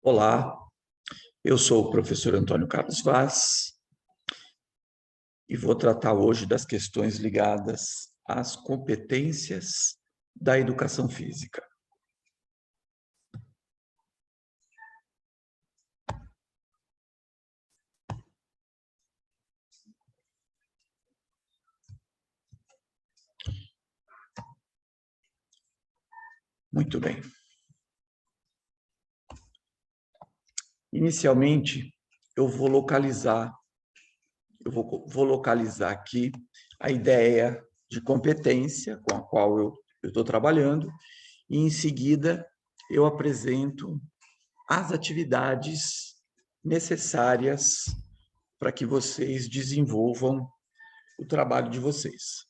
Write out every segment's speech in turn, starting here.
Olá, eu sou o professor Antônio Carlos Vaz e vou tratar hoje das questões ligadas às competências da educação física. Muito bem. Inicialmente, eu vou localizar aqui a ideia de competência com a qual eu estou trabalhando e, em seguida, eu apresento as atividades necessárias para que vocês desenvolvam o trabalho de vocês.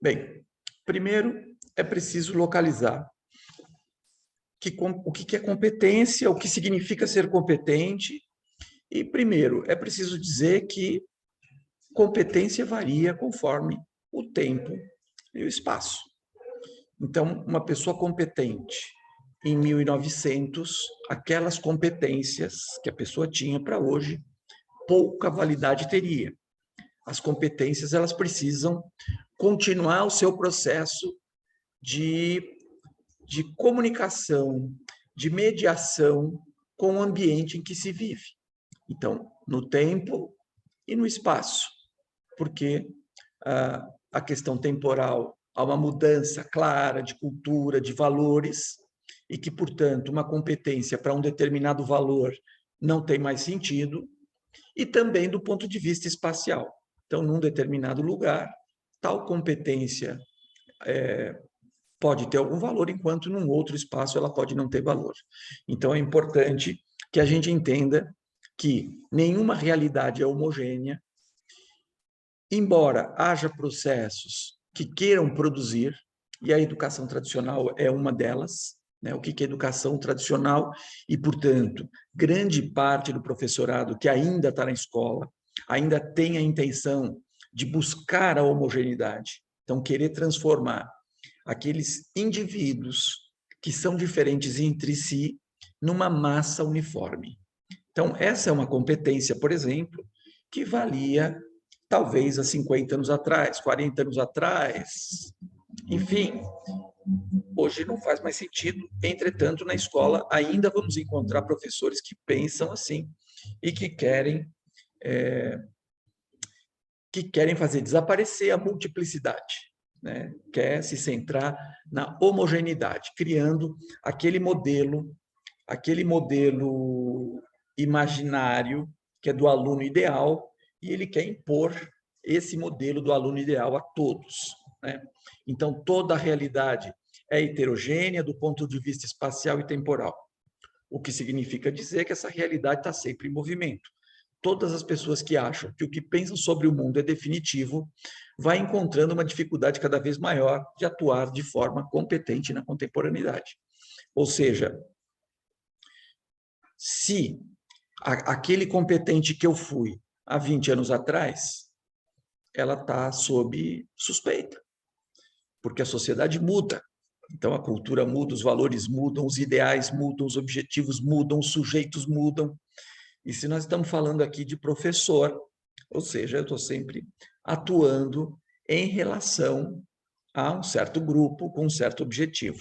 Bem, primeiro é preciso localizar o que é competência, o que significa ser competente. E, primeiro, é preciso dizer que competência varia conforme o tempo e o espaço. Então, uma pessoa competente em 1900, aquelas competências que a pessoa tinha para hoje, pouca validade teria. As competências, elas precisam continuar o seu processo de comunicação, de mediação com o ambiente em que se vive. Então, no tempo e no espaço, porque a questão temporal há uma mudança clara de cultura, de valores, e que, portanto, uma competência para um determinado valor não tem mais sentido, e também do ponto de vista espacial. Então, num determinado lugar, tal competência pode ter algum valor, enquanto num outro espaço ela pode não ter valor. Então, é importante que a gente entenda que nenhuma realidade é homogênea, embora haja processos que queiram produzir, e a educação tradicional é uma delas, né? O que é educação tradicional? E, portanto, grande parte do professorado que ainda está na escola, ainda tem a intenção de buscar a homogeneidade, então querer transformar aqueles indivíduos que são diferentes entre si numa massa uniforme. Então, essa é uma competência, por exemplo, que valia talvez há 50 anos atrás, 40 anos atrás. Enfim, hoje não faz mais sentido. Entretanto, na escola ainda vamos encontrar professores que pensam assim e que querem fazer desaparecer a multiplicidade, né? Quer se centrar na homogeneidade, criando aquele modelo imaginário que é do aluno ideal, e ele quer impor esse modelo do aluno ideal a todos, né? Então, toda a realidade é heterogênea do ponto de vista espacial e temporal, o que significa dizer que essa realidade está sempre em movimento. Todas as pessoas que acham que o que pensam sobre o mundo é definitivo, vai encontrando uma dificuldade cada vez maior de atuar de forma competente na contemporaneidade. Ou seja, se aquele competente que eu fui há 20 anos atrás, ela está sob suspeita, porque a sociedade muda. Então, a cultura muda, os valores mudam, os ideais mudam, os objetivos mudam, os sujeitos mudam. E se nós estamos falando aqui de professor, ou seja, eu estou sempre atuando em relação a um certo grupo com um certo objetivo.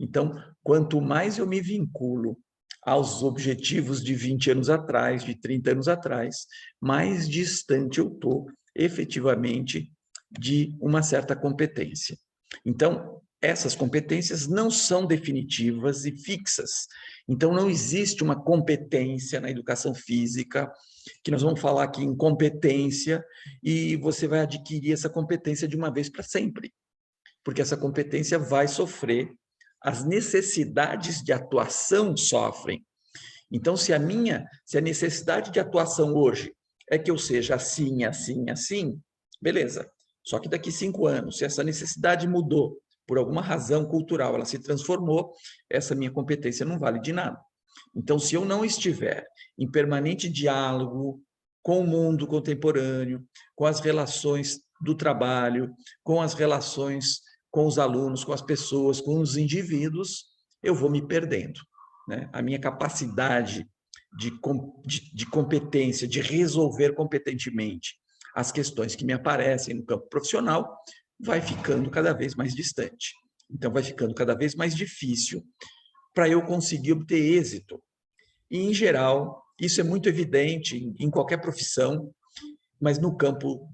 Então, quanto mais eu me vinculo aos objetivos de 20 anos atrás, de 30 anos atrás, mais distante eu estou efetivamente de uma certa competência. Então, essas competências não são definitivas e fixas. Então, não existe uma competência na educação física, que nós vamos falar aqui em competência, e você vai adquirir essa competência de uma vez para sempre, porque essa competência vai sofrer, as necessidades de atuação sofrem. Então, se a necessidade de atuação hoje é que eu seja assim, assim, assim, beleza. Só que daqui 5 anos, se essa necessidade mudou, por alguma razão cultural, ela se transformou, essa minha competência não vale de nada. Então, se eu não estiver em permanente diálogo com o mundo contemporâneo, com as relações do trabalho, com as relações com os alunos, com as pessoas, com os indivíduos, eu vou me perdendo. né? A minha capacidade de competência, de resolver competentemente as questões que me aparecem no campo profissional, vai ficando cada vez mais distante. Então, vai ficando cada vez mais difícil para eu conseguir obter êxito. E, em geral, isso é muito evidente em qualquer profissão, mas no campo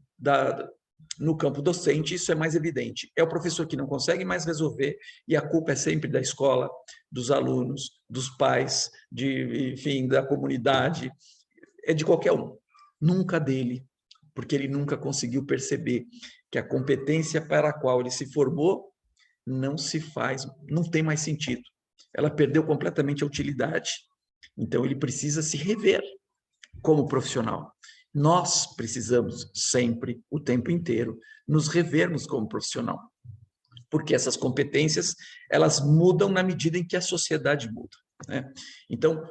docente isso é mais evidente. É o professor que não consegue mais resolver e a culpa é sempre da escola, dos alunos, dos pais, enfim, da comunidade, é de qualquer um, nunca dele, porque ele nunca conseguiu perceber que a competência para a qual ele se formou não se faz, não tem mais sentido. Ela perdeu completamente a utilidade. Então, ele precisa se rever como profissional. Nós precisamos sempre, o tempo inteiro, nos revermos como profissional, porque essas competências, elas mudam na medida em que a sociedade muda, né? Então,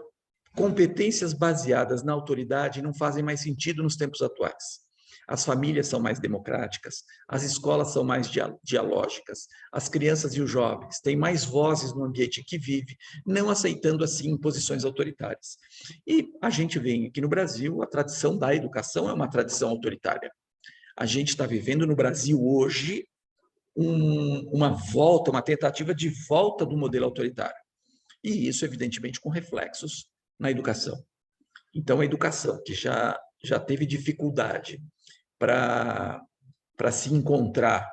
competências baseadas na autoridade não fazem mais sentido nos tempos atuais. As famílias são mais democráticas, as escolas são mais dialógicas, as crianças e os jovens têm mais vozes no ambiente em que vive, não aceitando assim imposições autoritárias. E a gente vê aqui no Brasil, a tradição da educação é uma tradição autoritária. A gente está vivendo no Brasil hoje uma tentativa de volta do modelo autoritário. E isso, evidentemente, com reflexos na educação. Então, a educação, que já teve dificuldade para se encontrar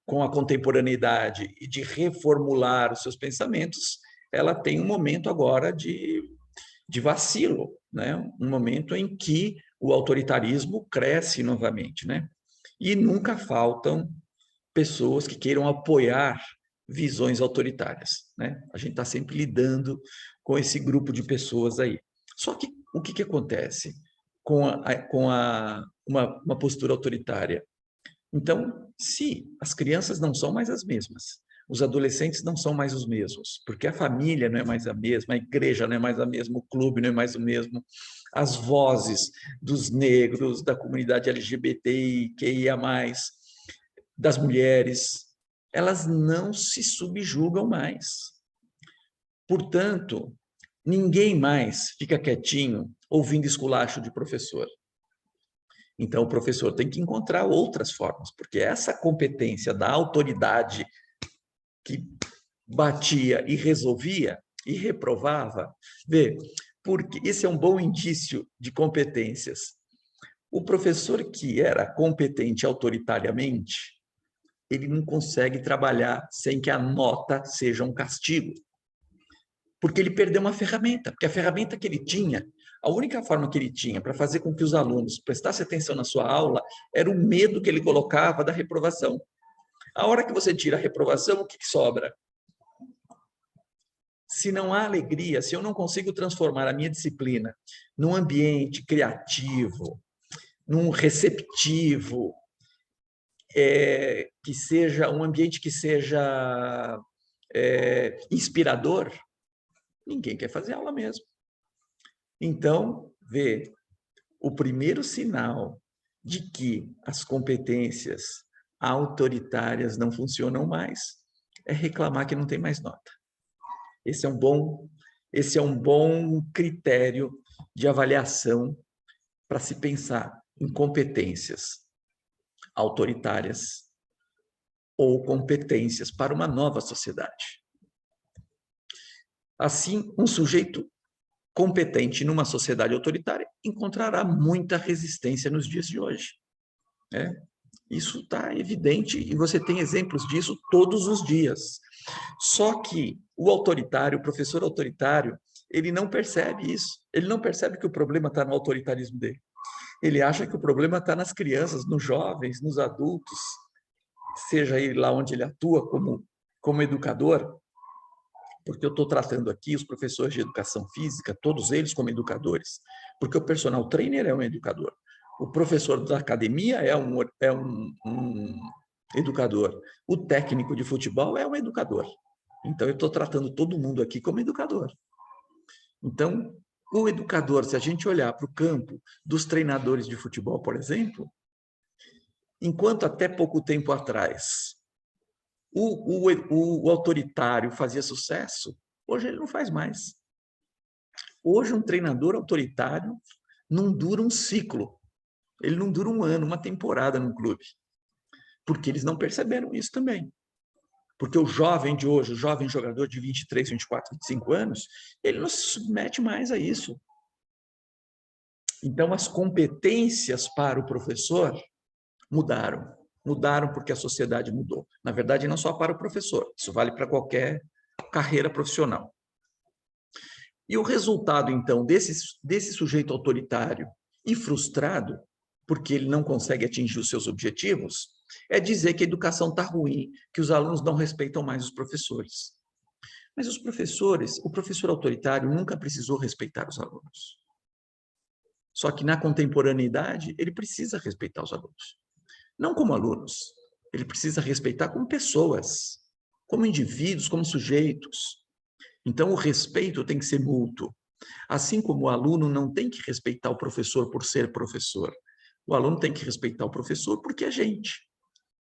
com a contemporaneidade e de reformular os seus pensamentos, ela tem um momento agora de vacilo, né? Um momento em que o autoritarismo cresce novamente, né? E nunca faltam pessoas que queiram apoiar visões autoritárias, né? A gente está sempre lidando com esse grupo de pessoas aí. Só que o que acontece com uma postura autoritária? Então, se as crianças não são mais as mesmas, os adolescentes não são mais os mesmos, porque a família não é mais a mesma, a igreja não é mais a mesma, o clube não é mais o mesmo, as vozes dos negros, da comunidade LGBTQIA+, das mulheres, elas não se subjugam mais. Portanto, ninguém mais fica quietinho ouvindo esculacho de professor. Então, o professor tem que encontrar outras formas, porque essa competência da autoridade que batia e resolvia e reprovava, porque esse é um bom indício de competências. O professor que era competente autoritariamente, ele não consegue trabalhar sem que a nota seja um castigo, porque ele perdeu uma ferramenta, porque a ferramenta que ele tinha, a única forma que ele tinha para fazer com que os alunos prestassem atenção na sua aula era o medo que ele colocava da reprovação. A hora que você tira a reprovação, o que sobra? Se não há alegria, se eu não consigo transformar a minha disciplina num ambiente criativo, num receptivo, que seja um ambiente que seja inspirador, ninguém quer fazer aula mesmo. Então, o primeiro sinal de que as competências autoritárias não funcionam mais é reclamar que não tem mais nota. Esse é um bom critério de avaliação para se pensar em competências autoritárias ou competências para uma nova sociedade. Assim, um sujeito competente numa sociedade autoritária encontrará muita resistência nos dias de hoje, né? Isso está evidente e você tem exemplos disso todos os dias. Só que o autoritário, o professor autoritário, ele não percebe isso. Ele não percebe que o problema está no autoritarismo dele. Ele acha que o problema está nas crianças, nos jovens, nos adultos, seja ele lá onde ele atua como educador, porque eu estou tratando aqui os professores de educação física, todos eles como educadores, porque o personal trainer é um educador, o professor da academia é um educador, o técnico de futebol é um educador. Então, eu estou tratando todo mundo aqui como educador. Então, o educador, se a gente olhar para o campo dos treinadores de futebol, por exemplo, enquanto até pouco tempo atrás O autoritário fazia sucesso, hoje ele não faz mais. Hoje um treinador autoritário não dura um ciclo, ele não dura um ano, uma temporada no clube, porque eles não perceberam isso também. Porque o jovem de hoje, o jovem jogador de 23, 24, 25 anos, ele não se submete mais a isso. Então, as competências para o professor mudaram. Mudaram porque a sociedade mudou. Na verdade, não só para o professor, isso vale para qualquer carreira profissional. E o resultado, então, desse sujeito autoritário e frustrado, porque ele não consegue atingir os seus objetivos, é dizer que a educação está ruim, que os alunos não respeitam mais os professores. Mas os professores, o professor autoritário nunca precisou respeitar os alunos. Só que na contemporaneidade, ele precisa respeitar os alunos. Não como alunos, ele precisa respeitar como pessoas, como indivíduos, como sujeitos. Então, o respeito tem que ser mútuo. Assim como o aluno não tem que respeitar o professor por ser professor, o aluno tem que respeitar o professor porque é gente.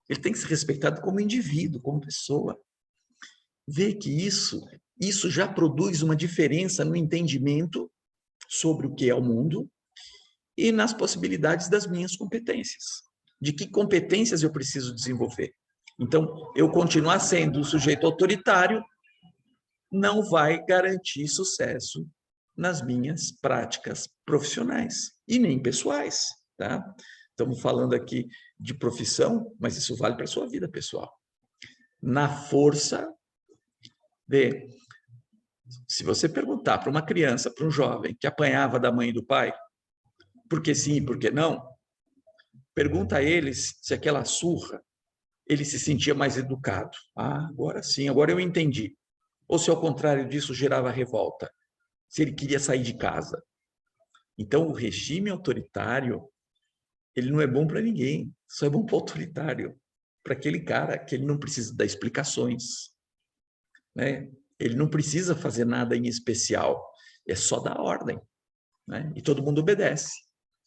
Ele tem que ser respeitado como indivíduo, como pessoa. Vê que isso já produz uma diferença no entendimento sobre o que é o mundo e nas possibilidades das minhas competências. De que competências eu preciso desenvolver. Então, eu continuar sendo um sujeito autoritário não vai garantir sucesso nas minhas práticas profissionais e nem pessoais, tá? Estamos falando aqui de profissão, mas isso vale para a sua vida pessoal. Na força, se você perguntar para uma criança, para um jovem que apanhava da mãe e do pai, por que sim e por que não, pergunta a eles se aquela surra ele se sentia mais educado. Ah, agora sim, agora eu entendi. Ou se ao contrário disso gerava revolta, se ele queria sair de casa. Então, o regime autoritário, ele não é bom para ninguém, só é bom para o autoritário, para aquele cara que ele não precisa dar explicações, né? Ele não precisa fazer nada em especial, é só dar ordem, né? E todo mundo obedece.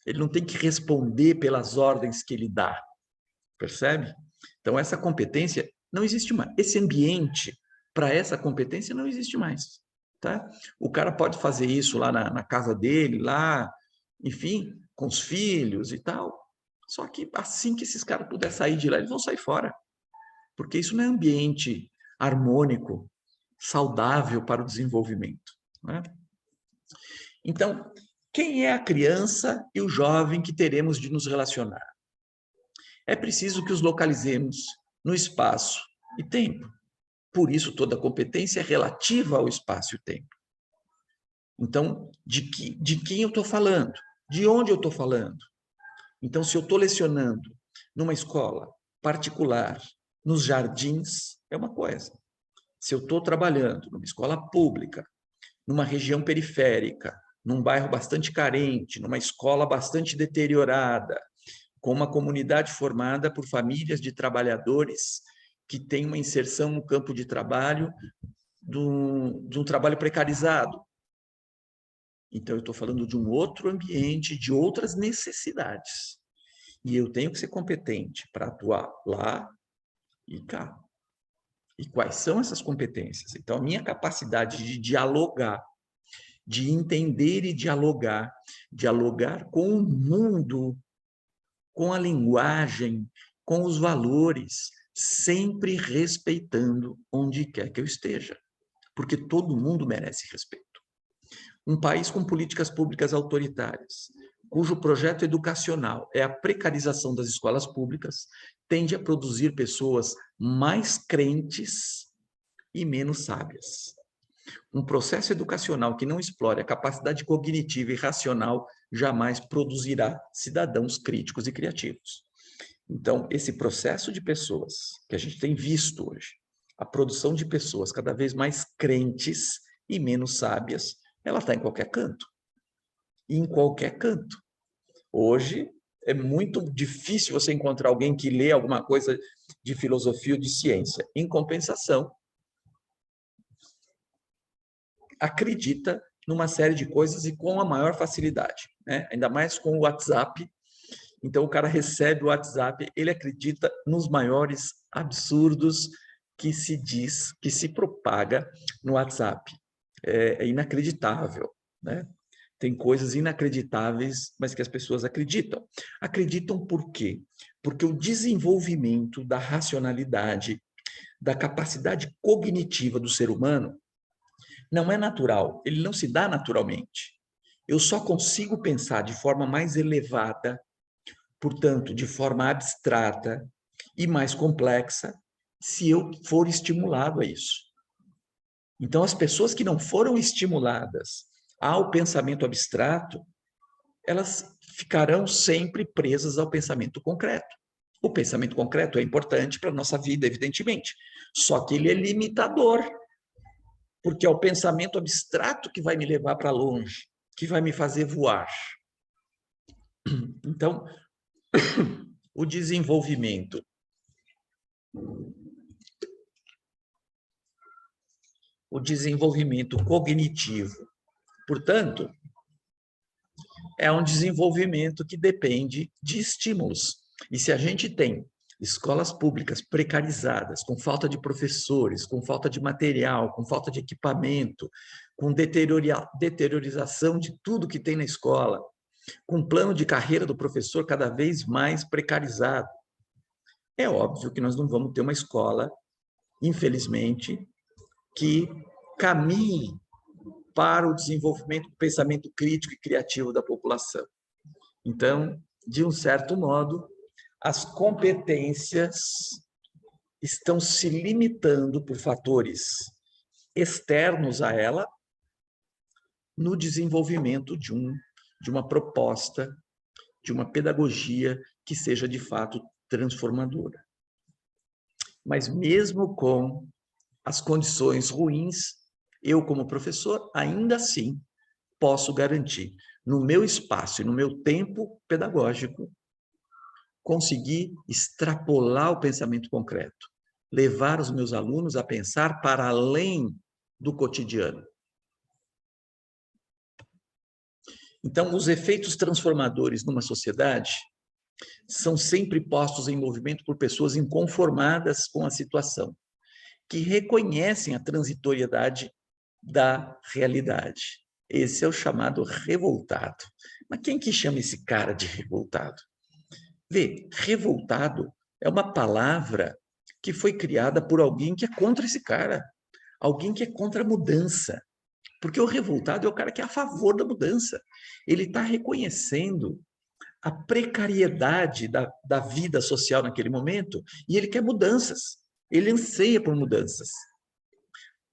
Ele não tem que responder pelas ordens que ele dá, percebe? Então, essa competência não existe mais. Esse ambiente para essa competência não existe mais. Tá? O cara pode fazer isso lá na casa dele, lá, enfim, com os filhos e tal. Só que assim que esses caras puderem sair de lá, eles vão sair fora. Porque isso não é ambiente harmônico, saudável para o desenvolvimento. Né? Então, quem é a criança e o jovem que teremos de nos relacionar? É preciso que os localizemos no espaço e tempo. Por isso, toda competência é relativa ao espaço e tempo. Então, de quem eu estou falando? De onde eu estou falando? Então, se eu estou lecionando numa escola particular, nos jardins, é uma coisa. Se eu estou trabalhando numa escola pública, numa região periférica, num bairro bastante carente, numa escola bastante deteriorada, com uma comunidade formada por famílias de trabalhadores que têm uma inserção no campo de trabalho de um trabalho precarizado. Então, eu estou falando de um outro ambiente, de outras necessidades. E eu tenho que ser competente para atuar lá e cá. E quais são essas competências? Então, a minha capacidade de dialogar, de entender e dialogar com o mundo, com a linguagem, com os valores, sempre respeitando onde quer que eu esteja. Porque todo mundo merece respeito. Um país com políticas públicas autoritárias, cujo projeto educacional é a precarização das escolas públicas, tende a produzir pessoas mais crentes e menos sábias. Um processo educacional que não explore a capacidade cognitiva e racional jamais produzirá cidadãos críticos e criativos. Então, esse processo de pessoas que a gente tem visto hoje, a produção de pessoas cada vez mais crentes e menos sábias, ela está em qualquer canto. E em qualquer canto. Hoje, é muito difícil você encontrar alguém que lê alguma coisa de filosofia ou de ciência. Em compensação, acredita numa série de coisas e com a maior facilidade, né? Ainda mais com o WhatsApp. Então, o cara recebe o WhatsApp, ele acredita nos maiores absurdos que se diz, que se propaga no WhatsApp. É inacreditável, né? Tem coisas inacreditáveis, mas que as pessoas acreditam. Acreditam por quê? Porque o desenvolvimento da racionalidade, da capacidade cognitiva do ser humano, não é natural, ele não se dá naturalmente. Eu só consigo pensar de forma mais elevada, portanto, de forma abstrata e mais complexa, se eu for estimulado a isso. Então, as pessoas que não foram estimuladas ao pensamento abstrato, elas ficarão sempre presas ao pensamento concreto. O pensamento concreto é importante para a nossa vida, evidentemente, só que ele é limitador, porque é o pensamento abstrato que vai me levar para longe, que vai me fazer voar. Então, o desenvolvimento cognitivo, portanto, é um desenvolvimento que depende de estímulos. E se a gente tem escolas públicas precarizadas, com falta de professores, com falta de material, com falta de equipamento, com deteriorização de tudo que tem na escola, com plano de carreira do professor cada vez mais precarizado, é óbvio que nós não vamos ter uma escola, infelizmente, que caminhe para o desenvolvimento do pensamento crítico e criativo da população. Então, de um certo modo, as competências estão se limitando por fatores externos a ela no desenvolvimento de uma proposta, de uma pedagogia que seja, de fato, transformadora. Mas mesmo com as condições ruins, eu, como professor, ainda assim posso garantir, no meu espaço e no meu tempo pedagógico, conseguir extrapolar o pensamento concreto, levar os meus alunos a pensar para além do cotidiano. Então, os efeitos transformadores numa sociedade são sempre postos em movimento por pessoas inconformadas com a situação, que reconhecem a transitoriedade da realidade. Esse é o chamado revoltado. Mas quem que chama esse cara de revoltado? Vê, revoltado é uma palavra que foi criada por alguém que é contra esse cara, alguém que é contra a mudança. Porque o revoltado é o cara que é a favor da mudança. Ele está reconhecendo a precariedade da vida social naquele momento e ele quer mudanças. Ele anseia por mudanças.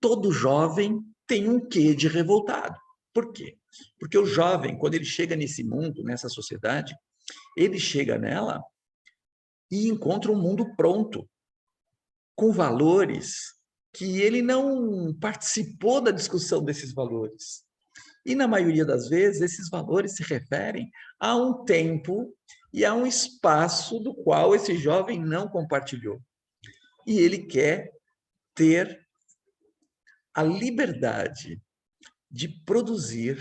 Todo jovem tem um quê de revoltado. Por quê? Porque o jovem, quando ele chega nesse mundo, nessa sociedade, ele chega nela e encontra um mundo pronto, com valores que ele não participou da discussão desses valores. E, na maioria das vezes, esses valores se referem a um tempo e a um espaço do qual esse jovem não compartilhou. E ele quer ter a liberdade de produzir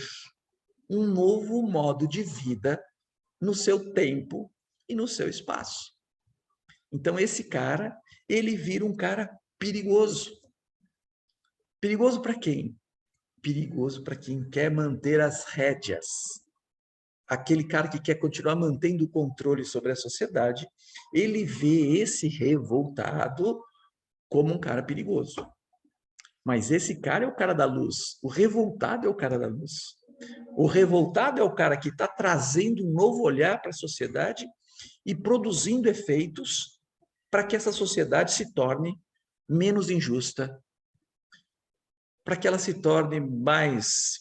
um novo modo de vida no seu tempo e no seu espaço. Então, esse cara, ele vira um cara perigoso. Perigoso para quem? Perigoso para quem quer manter as rédeas. Aquele cara que quer continuar mantendo o controle sobre a sociedade, ele vê esse revoltado como um cara perigoso. Mas esse cara é o cara da luz. O revoltado é o cara da luz. O revoltado é o cara que está trazendo um novo olhar para a sociedade e produzindo efeitos para que essa sociedade se torne menos injusta, para que ela se torne mais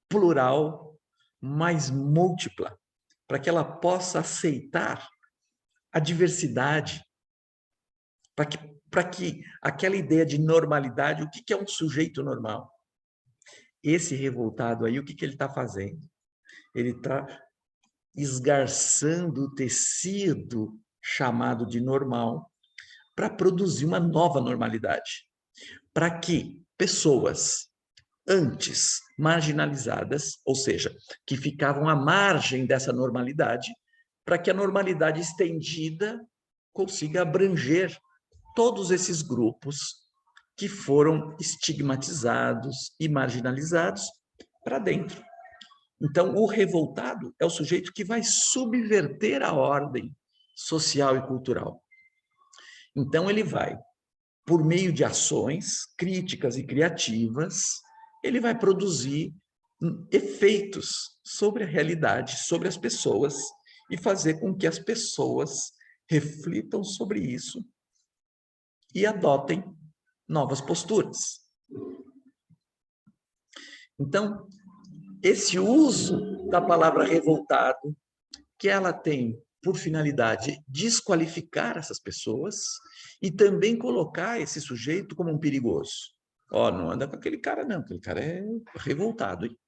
plural, mais múltipla, para que ela possa aceitar a diversidade, para que aquela ideia de normalidade, o que é um sujeito normal? Esse revoltado aí, o que ele está fazendo? Ele está esgarçando o tecido chamado de normal para produzir uma nova normalidade, para que pessoas antes marginalizadas, ou seja, que ficavam à margem dessa normalidade, para que a normalidade estendida consiga abranger todos esses grupos que foram estigmatizados e marginalizados para dentro. Então, o revoltado é o sujeito que vai subverter a ordem social e cultural. Então, ele vai, por meio de ações críticas e criativas, ele vai produzir efeitos sobre a realidade, sobre as pessoas, e fazer com que as pessoas reflitam sobre isso e adotem novas posturas. Então, esse uso da palavra revoltado, que ela tem por finalidade desqualificar essas pessoas e também colocar esse sujeito como um perigoso. Ó, não anda com aquele cara não, aquele cara é revoltado, hein?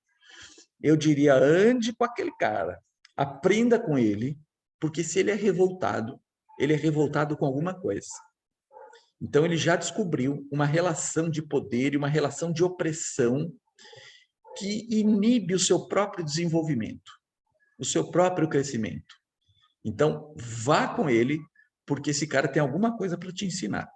Eu diria, ande com aquele cara, aprenda com ele, porque se ele é revoltado com alguma coisa. Então, ele já descobriu uma relação de poder e uma relação de opressão que inibe o seu próprio desenvolvimento, o seu próprio crescimento. Então, vá com ele, porque esse cara tem alguma coisa para te ensinar.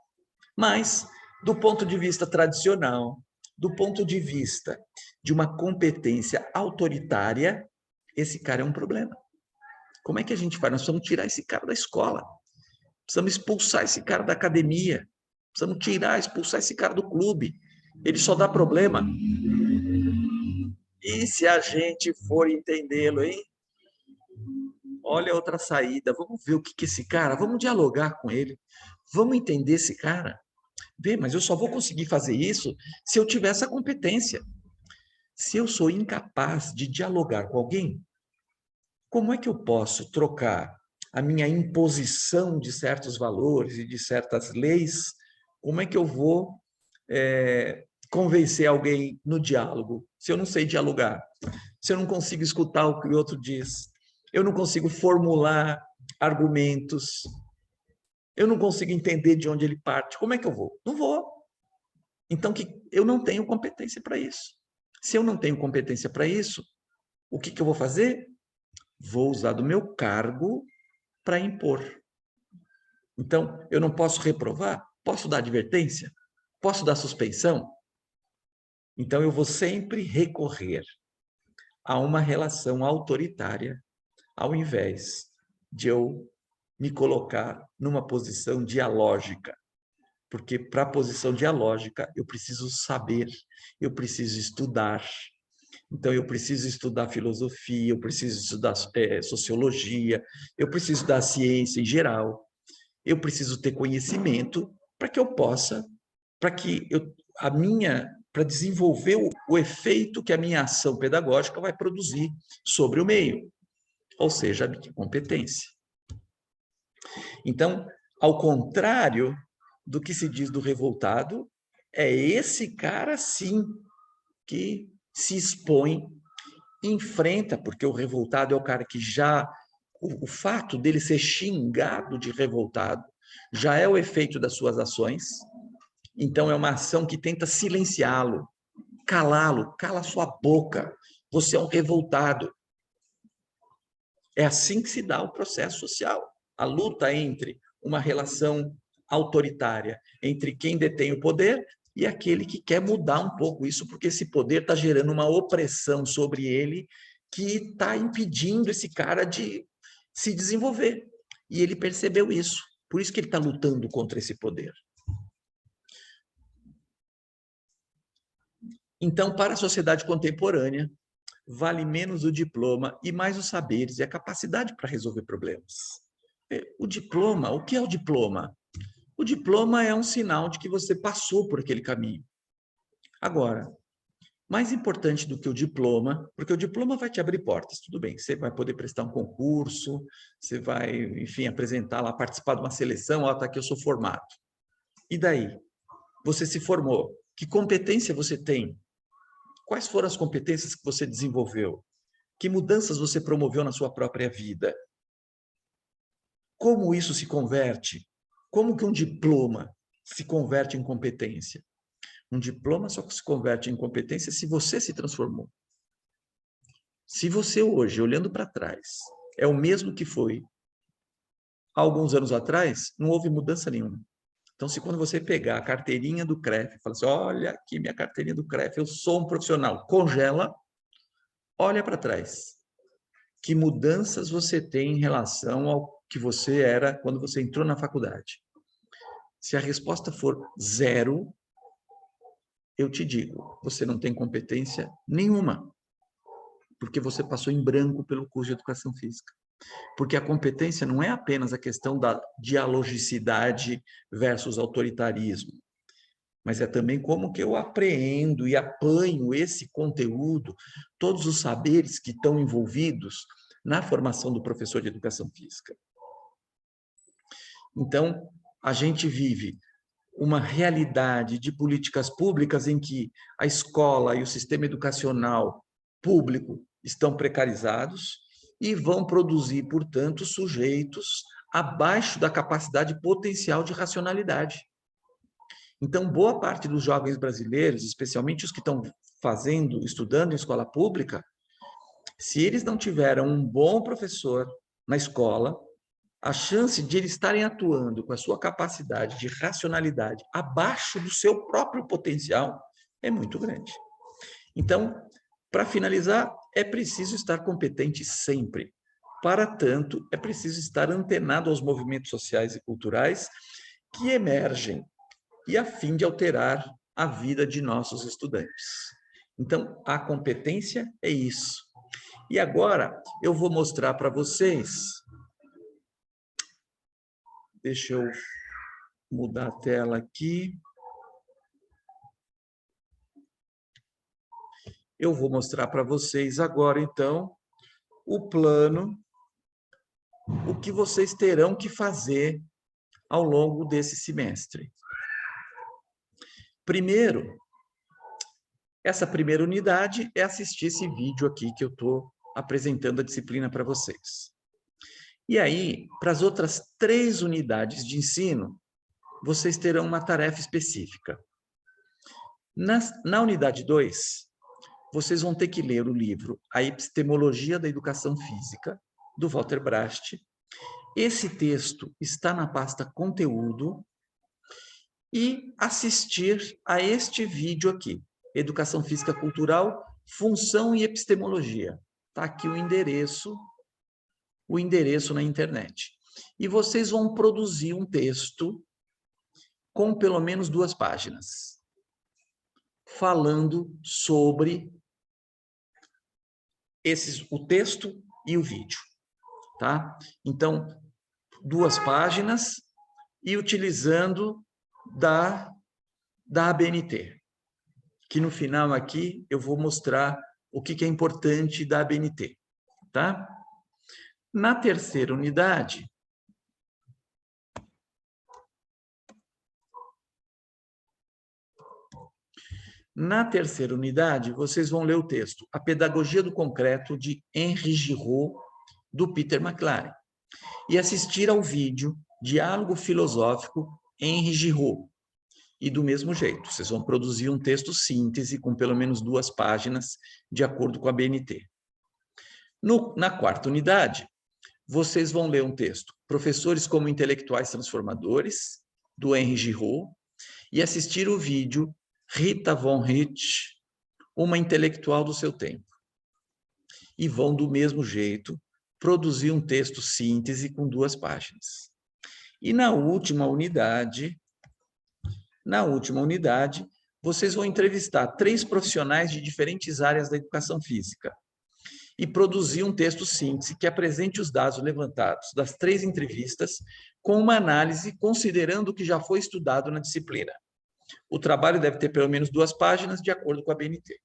Mas, do ponto de vista tradicional, do ponto de vista de uma competência autoritária, esse cara é um problema. Como é que a gente faz? Nós precisamos tirar esse cara da escola. Precisamos expulsar esse cara da academia. Precisamos tirar, expulsar esse cara do clube. Ele só dá problema. E se a gente for entendê-lo, hein? Olha outra saída. Vamos ver o que esse cara... Vamos dialogar com ele. Vamos entender esse cara. Vê, mas eu só vou conseguir fazer isso se eu tiver essa competência. Se eu sou incapaz de dialogar com alguém, como é que eu posso trocar a minha imposição de certos valores e de certas leis? Como é que eu vou convencer alguém no diálogo, se eu não sei dialogar, se eu não consigo escutar o que o outro diz, eu não consigo formular argumentos, eu não consigo entender de onde ele parte, como é que eu vou? Não vou. Então, eu não tenho competência para isso. Se eu não tenho competência para isso, o que eu vou fazer? Vou usar do meu cargo para impor. Então, eu não posso reprovar? Posso dar advertência? Posso dar suspensão? Então, eu vou sempre recorrer a uma relação autoritária, ao invés de eu me colocar numa posição dialógica. Porque para a posição dialógica, eu preciso saber, eu preciso estudar. Então, eu preciso estudar filosofia, eu preciso estudar sociologia, eu preciso estudar ciência em geral, eu preciso ter conhecimento para que eu possa, para desenvolver o efeito que a minha ação pedagógica vai produzir sobre o meio, ou seja, a minha competência. Então, ao contrário do que se diz do revoltado, é esse cara, sim, que se expõe, enfrenta, porque o revoltado é o cara que já... O fato dele ser xingado de revoltado já é o efeito das suas ações. Então, é uma ação que tenta silenciá-lo, calá-lo, cala sua boca. Você é um revoltado. É assim que se dá o processo social. A luta entre uma relação autoritária, entre quem detém o poder e aquele que quer mudar um pouco isso, porque esse poder está gerando uma opressão sobre ele que está impedindo esse cara de se desenvolver. E ele percebeu isso. Por isso que ele está lutando contra esse poder. Então, para a sociedade contemporânea, vale menos o diploma e mais os saberes e a capacidade para resolver problemas. O diploma, o que é o diploma? O diploma é um sinal de que você passou por aquele caminho. Agora, mais importante do que o diploma, porque o diploma vai te abrir portas, tudo bem, você vai poder prestar um concurso, você vai, enfim, apresentar lá, participar de uma seleção, ó, tá aqui, eu sou formado. E daí? Você se formou, que competência você tem? Quais foram as competências que você desenvolveu? Que mudanças você promoveu na sua própria vida? Como isso se converte? Como que um diploma se converte em competência? Um diploma só se converte em competência se você se transformou. Se você hoje, olhando para trás, é o mesmo que foi há alguns anos atrás, não houve mudança nenhuma. Então, se quando você pegar a carteirinha do CREF e falar assim, olha aqui minha carteirinha do CREF, eu sou um profissional, congela, olha para trás. Que mudanças você tem em relação ao que você era quando você entrou na faculdade? Se a resposta for 0, eu te digo, você não tem competência nenhuma, porque você passou em branco pelo curso de Educação Física. Porque a competência não é apenas a questão da dialogicidade versus autoritarismo, mas é também como que eu apreendo e apanho esse conteúdo, todos os saberes que estão envolvidos na formação do professor de Educação Física. Então, a gente vive uma realidade de políticas públicas em que a escola e o sistema educacional público estão precarizados e vão produzir, portanto, sujeitos abaixo da capacidade potencial de racionalidade. Então, boa parte dos jovens brasileiros, especialmente os que estão estudando em escola pública, se eles não tiveram um bom professor na escola, a chance de eles estarem atuando com a sua capacidade de racionalidade abaixo do seu próprio potencial é muito grande. Então, para finalizar, é preciso estar competente sempre. Para tanto, é preciso estar antenado aos movimentos sociais e culturais que emergem e a fim de alterar a vida de nossos estudantes. Então, a competência é isso. E agora, eu vou mostrar para vocês. Deixa eu mudar a tela aqui. Eu vou mostrar para vocês agora, então, o plano, o que vocês terão que fazer ao longo desse semestre. Primeiro, essa primeira unidade é assistir esse vídeo aqui que eu estou apresentando a disciplina para vocês. E aí, para as outras 3 unidades de ensino, vocês terão uma tarefa específica. Na unidade 2, vocês vão ter que ler o livro A Epistemologia da Educação Física, do Walter Brast. Esse texto está na pasta Conteúdo e assistir a este vídeo aqui, Educação Física Cultural, Função e Epistemologia. Está aqui o endereço na internet. E vocês vão produzir um texto com pelo menos 2 páginas, falando sobre o texto e o vídeo, tá? Então, 2 páginas e utilizando da ABNT, que no final aqui eu vou mostrar o que é importante da ABNT, tá? Na terceira unidade, vocês vão ler o texto A Pedagogia do Concreto, de Henri Giraud, do Peter McLaren, e assistir ao vídeo Diálogo Filosófico Henri Giraud. E do mesmo jeito, vocês vão produzir um texto síntese com pelo menos 2 páginas, de acordo com a BNT. Na quarta unidade, vocês vão ler um texto Professores como Intelectuais Transformadores, do Henri Giraud, e assistir o vídeo Rita von Ritsch, uma intelectual do seu tempo. E vão, do mesmo jeito, produzir um texto síntese com 2 páginas. E na última unidade, vocês vão entrevistar 3 profissionais de diferentes áreas da educação física e produzir um texto síntese que apresente os dados levantados das 3 entrevistas com uma análise considerando o que já foi estudado na disciplina. O trabalho deve ter pelo menos 2 páginas, de acordo com a BNT.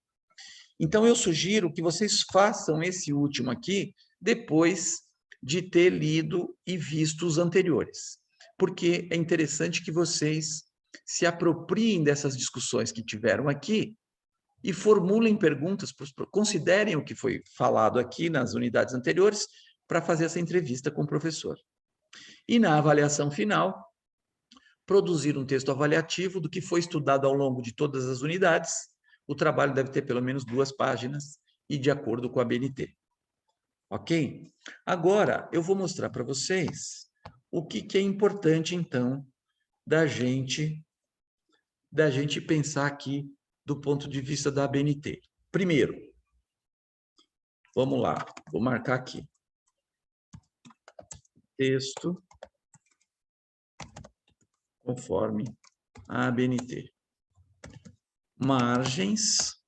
Então, eu sugiro que vocês façam esse último aqui depois de ter lido e visto os anteriores, porque é interessante que vocês se apropriem dessas discussões que tiveram aqui e formulem perguntas, considerem o que foi falado aqui nas unidades anteriores para fazer essa entrevista com o professor. E na avaliação final, produzir um texto avaliativo do que foi estudado ao longo de todas as unidades. O trabalho deve ter pelo menos 2 páginas e de acordo com a BNT. Ok? Agora, eu vou mostrar para vocês o que é importante, então, da gente pensar aqui do ponto de vista da ABNT. Primeiro, vamos lá, vou marcar aqui. Texto conforme a ABNT. Margens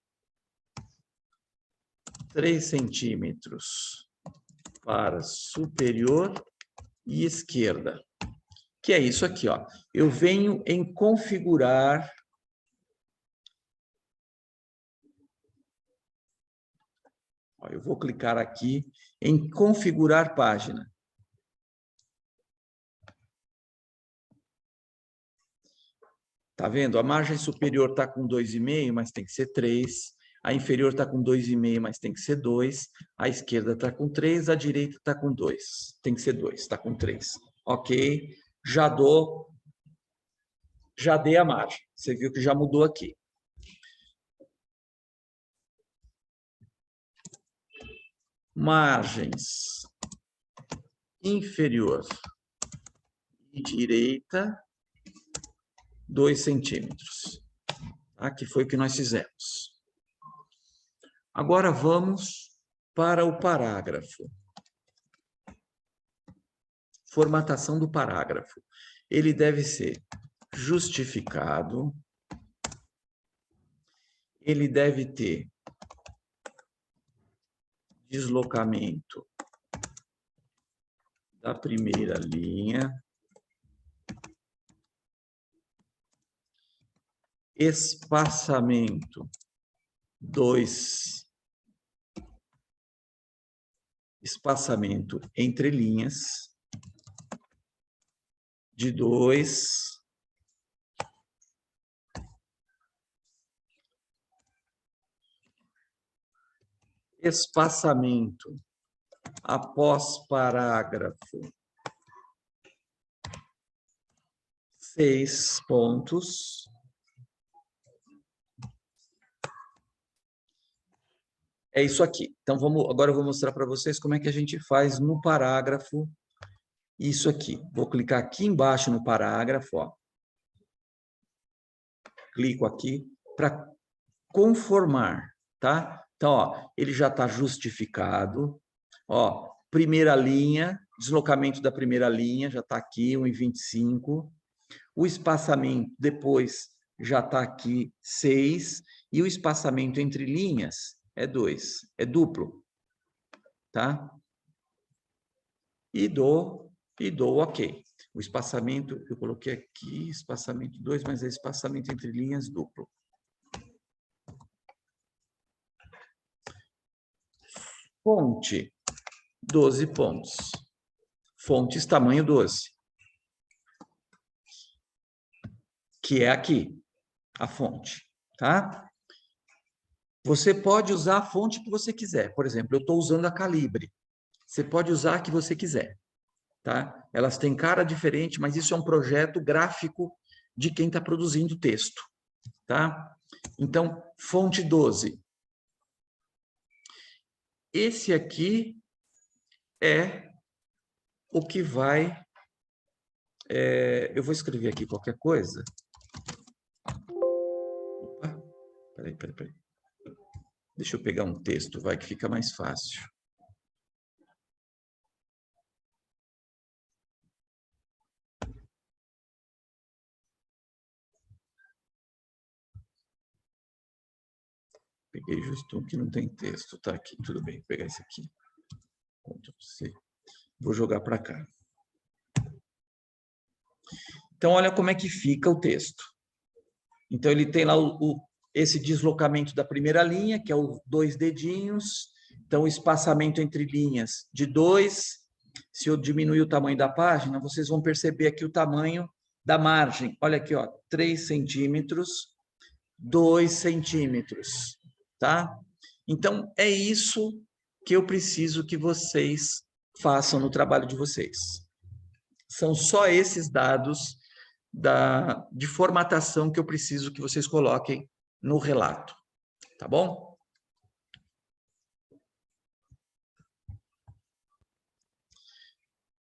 3 centímetros para superior e esquerda. Que é isso aqui, ó. Eu venho em configurar ó, eu vou clicar aqui em configurar página. Tá vendo? A margem superior está com 2,5, mas tem que ser 3. A inferior está com 2,5, mas tem que ser 2. A esquerda está com 3, a direita está com 2. Tem que ser 2, está com 3. Ok, já dei a margem. Você viu que já mudou aqui. Margens inferior e direita, 2 centímetros. Aqui foi o que nós fizemos. Agora vamos para o parágrafo. Formatação do parágrafo. Ele deve ser justificado. Ele deve ter deslocamento da primeira linha. Espaçamento 2. Espaçamento entre linhas de 2. Espaçamento após parágrafo 6 pontos. É isso aqui. Então, agora eu vou mostrar para vocês como é que a gente faz no parágrafo isso aqui. Vou clicar aqui embaixo no parágrafo, ó. Clico aqui para conformar, tá? Então, ó, ele já está justificado. Ó, primeira linha, deslocamento da primeira linha já está aqui, 1,25. O espaçamento depois já está aqui, 6. E o espaçamento entre linhas é 2, é duplo, tá? E dou OK. O espaçamento, eu coloquei aqui, espaçamento 2, mas é espaçamento entre linhas duplo. Fonte, 12 pontos. Fontes tamanho 12. Que é aqui, a fonte, tá? Você pode usar a fonte que você quiser. Por exemplo, eu estou usando a Calibre. Você pode usar a que você quiser, tá? Elas têm cara diferente, mas isso é um projeto gráfico de quem está produzindo texto, tá? Então, fonte 12. Esse aqui é o que vai... eu vou escrever aqui qualquer coisa. Opa, peraí. Deixa eu pegar um texto, vai que fica mais fácil. Peguei justo um que não tem texto, tá aqui, tudo bem, vou pegar esse aqui. Ctrl+C. Vou jogar para cá. Então, olha como é que fica o texto. Então, ele tem lá esse deslocamento da primeira linha, que é os 2 dedinhos. Então, o espaçamento entre linhas de 2. Se eu diminuir o tamanho da página, vocês vão perceber aqui o tamanho da margem. Olha aqui, ó, 3 centímetros, 2 centímetros, tá? Então, é isso que eu preciso que vocês façam no trabalho de vocês. São só esses dados de formatação que eu preciso que vocês coloquem no relato, tá bom?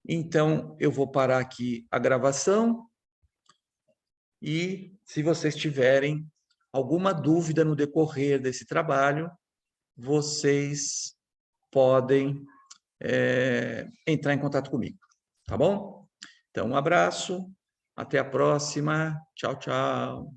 Então, eu vou parar aqui a gravação E se vocês tiverem alguma dúvida no decorrer desse trabalho, vocês podem entrar em contato comigo, tá bom? Então, um abraço, até a próxima, tchau, tchau.